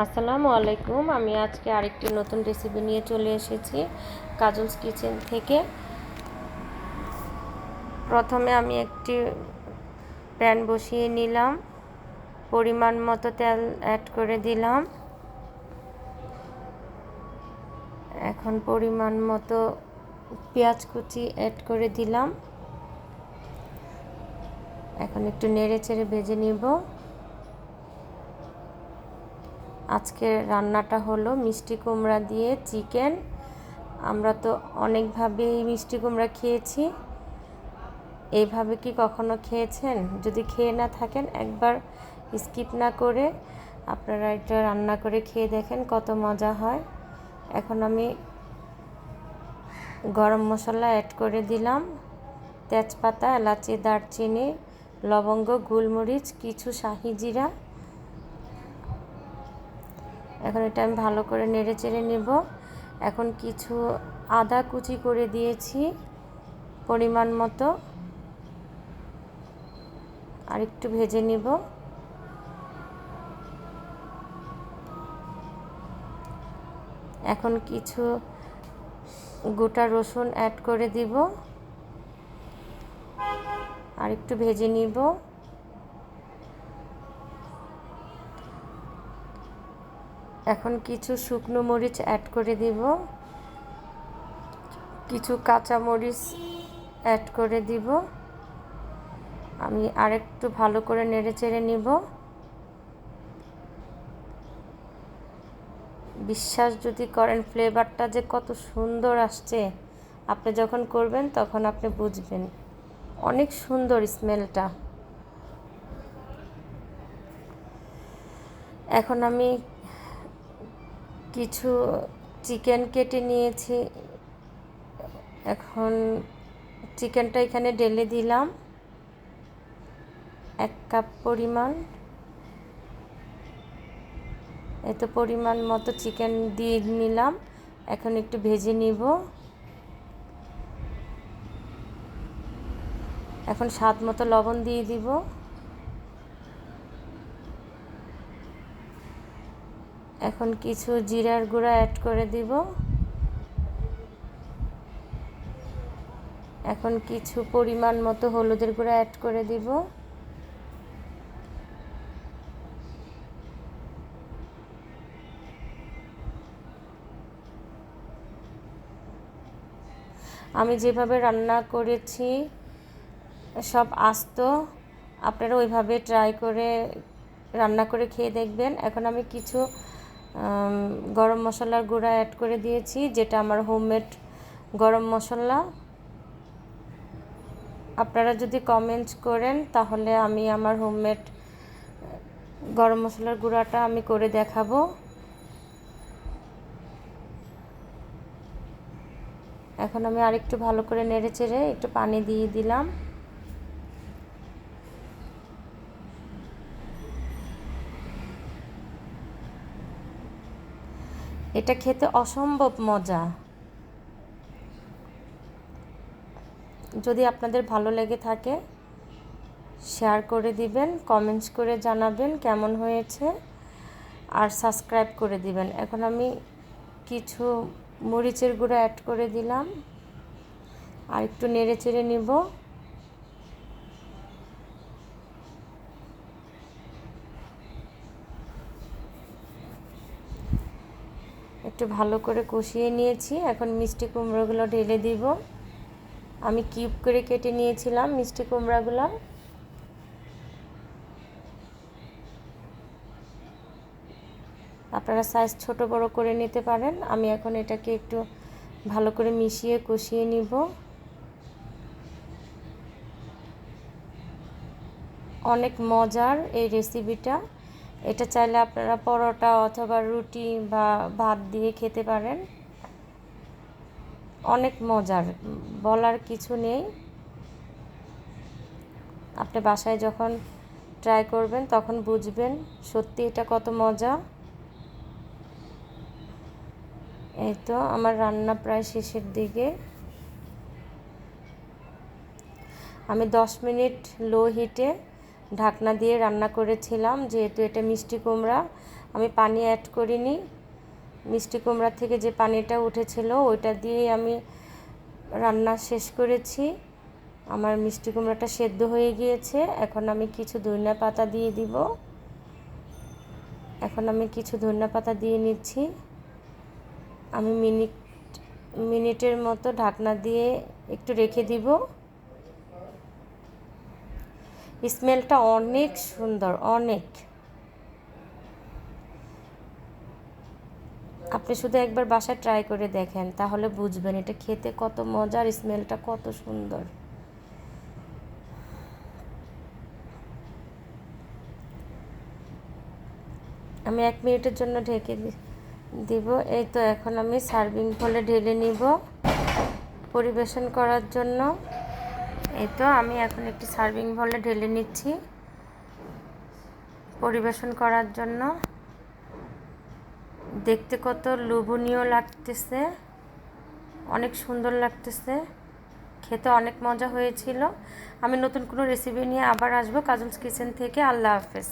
আসসালামু আলাইকুম। আমি আজকে আরেকটি নতুন রেসিপি নিয়ে চলে এসেছি কাজলস কিচেন থেকে। প্রথমে আমি একটি প্যান বসিয়ে নিলাম, পরিমাণ মতো তেল অ্যাড করে দিলাম। এখন পরিমাণ মতো পেঁয়াজ কুচি অ্যাড করে দিলাম। এখন একটু নেড়ে চেড়ে ভেজে নিব। আজকের রান্নাটা হলো মিষ্টি কুমড়া দিয়ে চিকেন। আমরা তো অনেকভাবেই মিষ্টি কুমড়া খেয়েছি, এইভাবে কি কখনো খেয়েছেন? যদি খেয়ে না থাকেন একবার স্কিপ না করে আপনারা এটা রান্না করে খেয়ে দেখেন কত মজা হয়। এখন আমি গরম মশলা অ্যাড করে দিলাম, তেজপাতা, এলাচি, দারচিনি, লবঙ্গ, গোলমরিচ, কিছু শাহি জিরা। এখন এটা আমি ভালো করে নেড়ে চেড়ে নেব। এখন কিছু আদা কুচি করে দিয়েছি পরিমাণ মতো, আর একটু ভেজে নিব। এখন কিছু গোটা রসুন অ্যাড করে দিব, আর একটু ভেজে নিব। এখন কিছু শুকনো মরিচ অ্যাড করে দিব, কিছু কাঁচা মরিচ অ্যাড করে দিব। আমি আরেকটু ভালো করে নেড়ে চেড়ে নিব। বিশ্বাস যদি করেন ফ্লেভারটা যে কত সুন্দর আসছে, আপনি যখন করবেন তখন আপনি বুঝবেন। অনেক সুন্দর স্মেলটা। এখন আমি কিছু চিকেন কেটে নিয়েছি, এখন চিকেনটা এখানে ঢেলে দিলাম 1 কাপ পরিমাণ। এত পরিমাণ মতো চিকেন দিয়ে নিলাম। এখন একটু ভেজে নিব। এখন স্বাদ মতো লবণ দিয়ে দিব। এখন কিছু জিরার গুঁড়া অ্যাড করে দিব। এখন কিছু পরিমাণ মতো হলুদের গুঁড়া অ্যাড করে দিব। আমি যেভাবে রান্না করেছি সব আস্ত, আপনারা ওইভাবে ট্রাই করে রান্না করে খেয়ে দেখবেন। এখন আমি কিছু গরম মশলার গুঁড়া অ্যাড করে দিয়েছি, যেটা আমার হোমমেড গরম মশলা। আপনারা যদি কমেন্টস করেন তাহলে আমি আমার হোমমেড গরম মশলার গুঁড়াটা আমি করে দেখাবো। এখন আমি আরেকটু ভালো করে নেড়ে চেড়ে একটু পানি দিয়ে দিলাম। এটা খেতে অসম্ভব মজা। যদি আপনাদের ভালো লেগে থাকে শেয়ার করে দিবেন, কমেন্টস করে জানাবেন কেমন হয়েছে, আর সাবস্ক্রাইব করে দিবেন। এখন আমি কিছু মরিচের গুঁড়া অ্যাড করে দিলাম, আর একটু নেড়ে চেড়ে নিব। একটু ভালো করে কষিয়ে নিয়েছি। এখন মিষ্টি কুমড়োগুলো ঢেলে দিব। আমি কিউব করে কেটে নিয়েছিলাম মিষ্টি কুমড়াগুলো। আপনারা সাইজ ছোট বড় করে নিতে পারেন। আমি এখন এটাকে একটু ভালো করে মিশিয়ে কষিয়ে নিব। অনেক মজার এই রেসিপিটা। এটা চাইলে আপনারা পরোটা অথবা রুটি বা ভাত দিয়ে খেতে পারেন। অনেক মজার, বলার কিছু নেই। আপনি বাসায় যখন ট্রাই করবেন তখন বুঝবেন সত্যি এটা কত মজা। এই তো আমার রান্না প্রায় শেষের দিকে। আমি 10 মিনিট লো হিটে ঢাকনা দিয়ে রান্না করেছিলাম, যেহেতু এটা মিষ্টি কুমড়া আমি পানি অ্যাড করিনি। মিষ্টি কুমড়া থেকে যে পানিটা উঠেছিল ওইটা দিয়ে আমি রান্না শেষ করেছি। আমার মিষ্টি কুমড়াটা সেদ্ধ হয়ে গিয়েছে। এখন আমি কিছু ধনিয়া পাতা দিয়ে দিব। দিয়ে নিচ্ছি। আমি মিনিটের মতো ঢাকনা দিয়ে একটু রেখে দিব। স্মেলটা অনেক সুন্দর, অনেক। আপনি শুধু একবার বাসায় ট্রাই করে দেখেন, তাহলে বুঝবেন এটা খেতে কত মজার, স্মেলটা কত সুন্দর। আমি 1 মিনিটের জন্য ঢেকে দিব। এই তো এখন আমি সার্ভিং বলে ঢেলে নিব পরিবেশন করার জন্য। এই তো আমি এখন একটি সার্ভিং বলে ঢেলে নিচ্ছি পরিবেশন করার জন্য। দেখতে কত লোভনীয় লাগতেছে, অনেক সুন্দর লাগতেছে, খেতে অনেক মজা হয়েছিল। আমি নতুন কোনো রেসিপি নিয়ে আবার আসবো কাজলস কিচেন থেকে। আল্লাহ হাফেজ।